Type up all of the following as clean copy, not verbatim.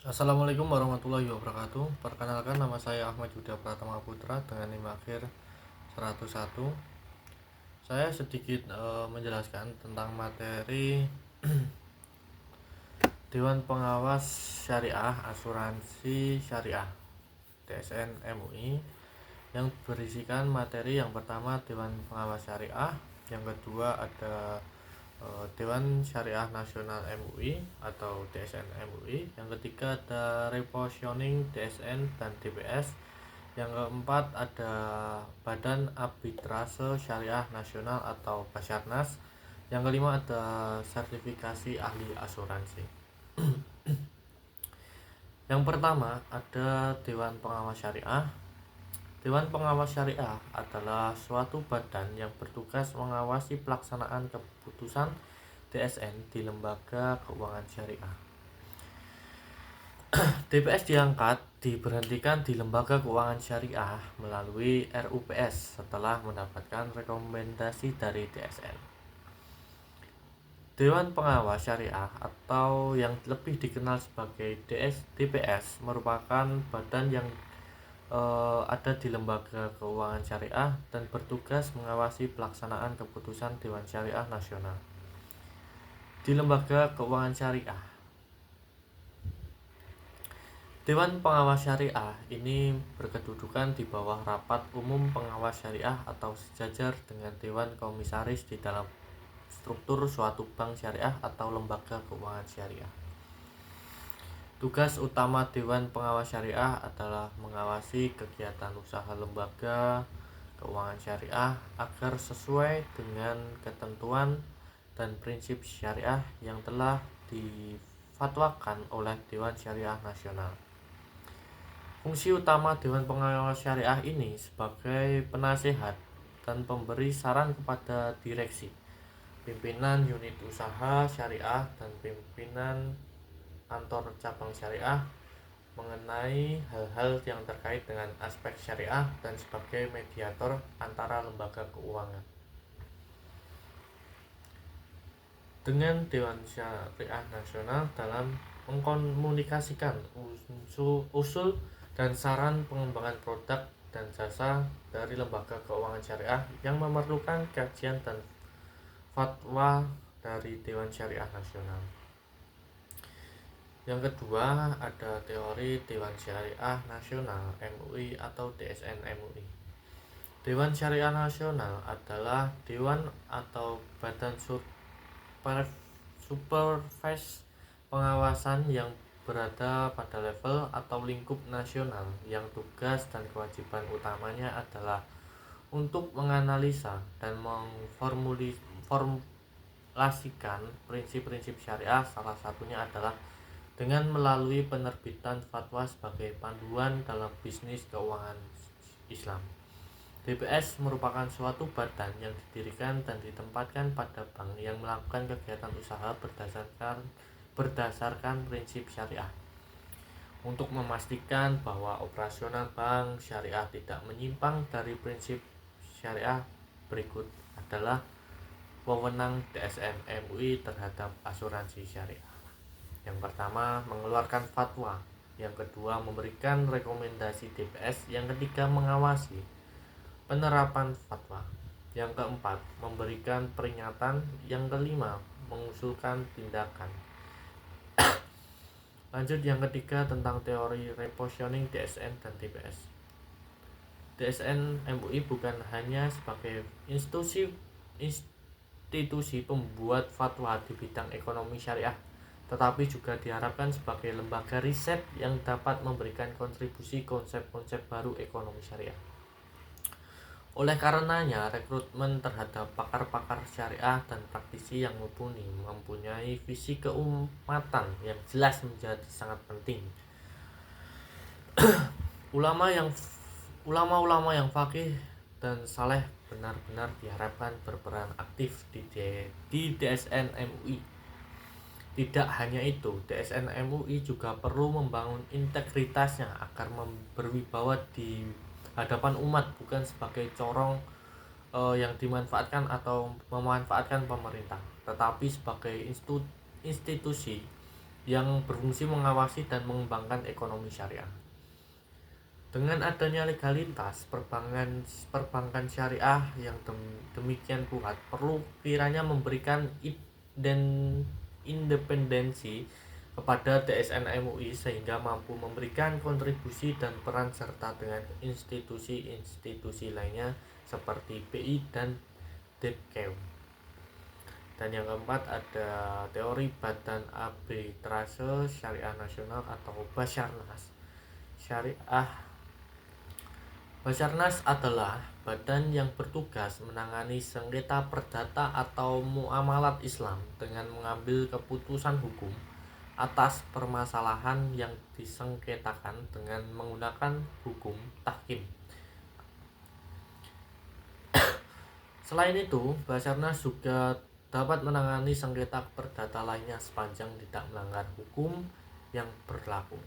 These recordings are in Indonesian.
Assalamualaikum warahmatullahi wabarakatuh. Perkenalkan, nama saya Ahmad Yuda Pratama Putra dengan NIM akhir 101. Saya sedikit menjelaskan tentang materi Dewan Pengawas Syariah Asuransi Syariah (DSN MUI) yang berisikan materi yang pertama Dewan Pengawas Syariah, yang kedua ada Dewan Syariah Nasional MUI atau DSN MUI, yang ketiga ada repositioning DSN dan DPS, yang keempat ada Badan Arbitrase Syariah Nasional atau Basarnas, yang kelima ada sertifikasi ahli asuransi. Yang pertama ada Dewan Pengawas Syariah. Dewan Pengawas Syariah adalah suatu badan yang bertugas mengawasi pelaksanaan keputusan DSN di lembaga keuangan syariah. DPS diangkat diberhentikan di lembaga keuangan syariah melalui RUPS setelah mendapatkan rekomendasi dari DSN. Dewan Pengawas Syariah atau yang lebih dikenal sebagai DPS merupakan badan yang ada di lembaga keuangan syariah dan bertugas mengawasi pelaksanaan keputusan Dewan Syariah Nasional di lembaga keuangan syariah. Dewan Pengawas Syariah ini berkedudukan di bawah Rapat Umum Pengawas Syariah atau sejajar dengan Dewan Komisaris di dalam struktur suatu bank syariah atau lembaga keuangan syariah. Tugas utama Dewan Pengawas Syariah adalah mengawasi kegiatan usaha lembaga keuangan syariah agar sesuai dengan ketentuan dan prinsip syariah yang telah difatwakan oleh Dewan Syariah Nasional. Fungsi utama Dewan Pengawas Syariah ini sebagai penasehat dan pemberi saran kepada direksi, pimpinan unit usaha syariah, dan pimpinan kantor cabang syariah mengenai hal-hal yang terkait dengan aspek syariah dan sebagai mediator antara lembaga keuangan dengan Dewan Syariah Nasional dalam mengkomunikasikan usul dan saran pengembangan produk dan jasa dari lembaga keuangan syariah yang memerlukan kajian dan fatwa dari Dewan Syariah Nasional. Yang kedua ada teori Dewan Syariah Nasional MUI atau DSN MUI. Dewan Syariah Nasional adalah dewan atau badan supervise pengawasan yang berada pada level atau lingkup nasional yang tugas dan kewajiban utamanya adalah untuk menganalisa dan memformulasikan prinsip-prinsip syariah. Salah satunya adalah dengan melalui penerbitan fatwa sebagai panduan dalam bisnis keuangan Islam. DPS merupakan suatu badan yang didirikan dan ditempatkan pada bank yang melakukan kegiatan usaha berdasarkan prinsip syariah. Untuk memastikan bahwa operasional bank syariah tidak menyimpang dari prinsip syariah, berikut adalah wewenang DSN MUI terhadap asuransi syariah. Yang pertama, mengeluarkan fatwa. Yang kedua, memberikan rekomendasi DPS. Yang ketiga, mengawasi penerapan fatwa. Yang keempat, memberikan peringatan. Yang kelima, mengusulkan tindakan. Lanjut yang ketiga tentang teori repositioning DSN dan DPS. DSN MUI bukan hanya sebagai institusi pembuat fatwa di bidang ekonomi syariah, tetapi juga diharapkan sebagai lembaga riset yang dapat memberikan kontribusi konsep-konsep baru ekonomi syariah. Oleh karenanya, rekrutmen terhadap pakar-pakar syariah dan praktisi yang mumpuni mempunyai visi keumatan yang jelas menjadi sangat penting. Ulama-ulama yang faqih dan saleh benar-benar diharapkan berperan aktif di DSN MUI. Tidak hanya itu, DSN MUI juga perlu membangun integritasnya agar berwibawa di hadapan umat, bukan sebagai corong yang dimanfaatkan atau memanfaatkan pemerintah, tetapi sebagai institusi yang berfungsi mengawasi dan mengembangkan ekonomi syariah. Dengan adanya legalitas perbankan syariah yang demikian kuat, perlu kiranya memberikan independensi kepada TSN MUI sehingga mampu memberikan kontribusi dan peran serta dengan institusi-institusi lainnya seperti BI dan Depkew. Dan yang keempat ada teori Badan Arbitrase Syariah Nasional atau Basarnas. Basarnas adalah badan yang bertugas menangani sengketa perdata atau muamalat Islam dengan mengambil keputusan hukum atas permasalahan yang disengketakan dengan menggunakan hukum tahkim. Selain itu, Basarnas juga dapat menangani sengketa perdata lainnya sepanjang tidak melanggar hukum yang berlaku.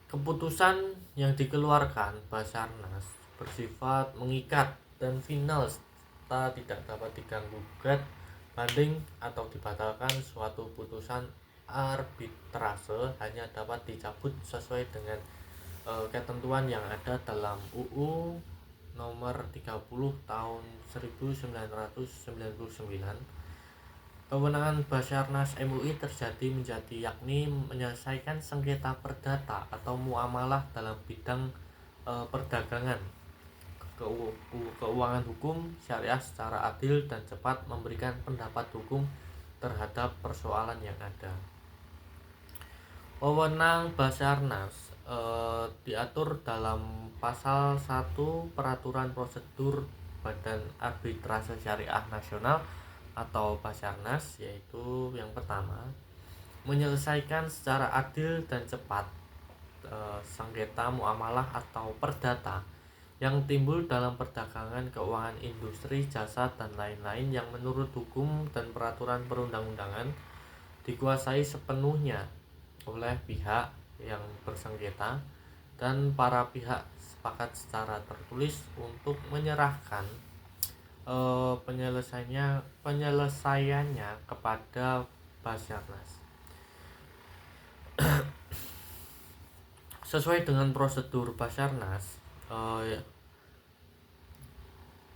Keputusan yang dikeluarkan Basarnas bersifat mengikat dan final serta tidak dapat diganggu-gugat, banding atau dibatalkan. Suatu putusan arbitrase hanya dapat dicabut sesuai dengan ketentuan yang ada dalam UU nomor 30 tahun 1999. Kewenangan Basarnas MUI menjadi yakni menyelesaikan sengketa perdata atau muamalah dalam bidang perdagangan, keuangan hukum syariah secara adil dan cepat, memberikan pendapat hukum terhadap persoalan yang ada. Wewenang Basarnas diatur dalam pasal 1 Peraturan Prosedur Badan Arbitrase Syariah Nasional atau Basarnas, yaitu yang pertama, menyelesaikan secara adil dan cepat sengketa muamalah atau perdata yang timbul dalam perdagangan, keuangan, industri, jasa, dan lain-lain yang menurut hukum dan peraturan perundang-undangan dikuasai sepenuhnya oleh pihak yang bersengketa, dan para pihak sepakat secara tertulis untuk menyerahkan penyelesaiannya kepada Basarnas sesuai dengan prosedur Basarnas.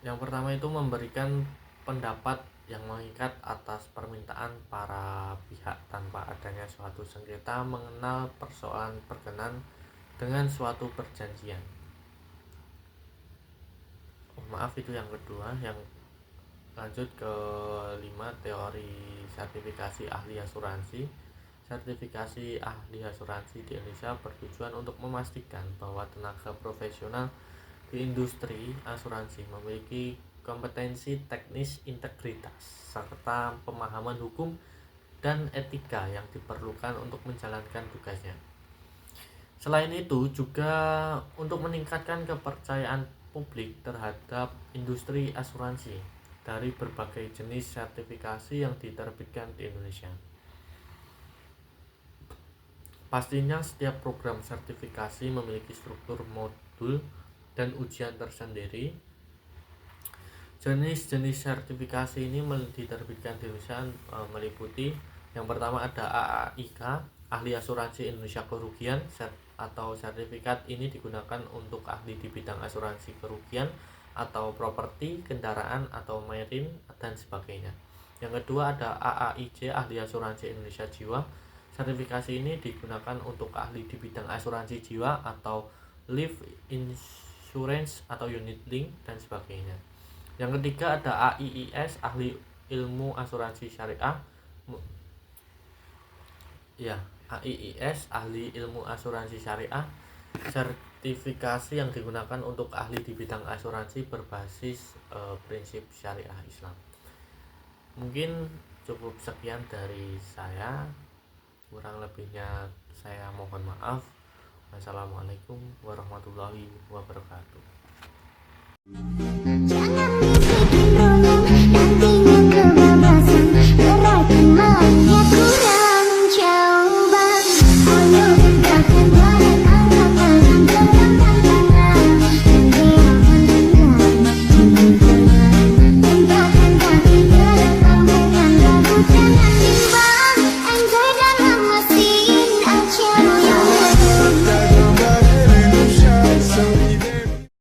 Yang pertama itu memberikan pendapat yang mengikat atas permintaan para pihak tanpa adanya suatu sengketa mengenal persoalan berkenan dengan suatu perjanjian. Itu yang kedua. Yang lanjut ke 5, teori sertifikasi ahli asuransi. Sertifikasi ahli asuransi di Indonesia bertujuan untuk memastikan bahwa tenaga profesional di industri asuransi memiliki kompetensi teknis, integritas, serta pemahaman hukum dan etika yang diperlukan untuk menjalankan tugasnya. Selain itu juga untuk meningkatkan kepercayaan publik terhadap industri asuransi dari berbagai jenis sertifikasi yang diterbitkan di Indonesia. Pastinya setiap program sertifikasi memiliki struktur modul dan ujian tersendiri. Jenis-jenis sertifikasi ini diterbitkan di Indonesia meliputi yang pertama ada AAIK, Ahli Asuransi Indonesia Kerugian, atau sertifikat ini digunakan untuk ahli di bidang asuransi kerugian atau properti, kendaraan atau marine dan sebagainya. Yang kedua ada AAIJ, Ahli Asuransi Indonesia Jiwa. Sertifikasi ini digunakan untuk ahli di bidang asuransi jiwa atau life insurance atau unit link dan sebagainya. Yang ketiga ada AIIS, Ahli Ilmu Asuransi Syariah. AIIS, Ahli Ilmu Asuransi Syariah, sertifikasi yang digunakan untuk ahli di bidang asuransi berbasis prinsip syariah Islam. Mungkin cukup sekian dari saya, kurang lebihnya saya mohon maaf. Wassalamualaikum warahmatullahi wabarakatuh. Jangan bisikin dulu, nantinya kebablasan. Berarti maunya kurang mencoba. Ayo tegakkan badan, angkat tangan, gelangkan tangan, dan gerakkan pinggang. Tegakkan kaki ke depan, bukan lagu jangan bimbang. kasih.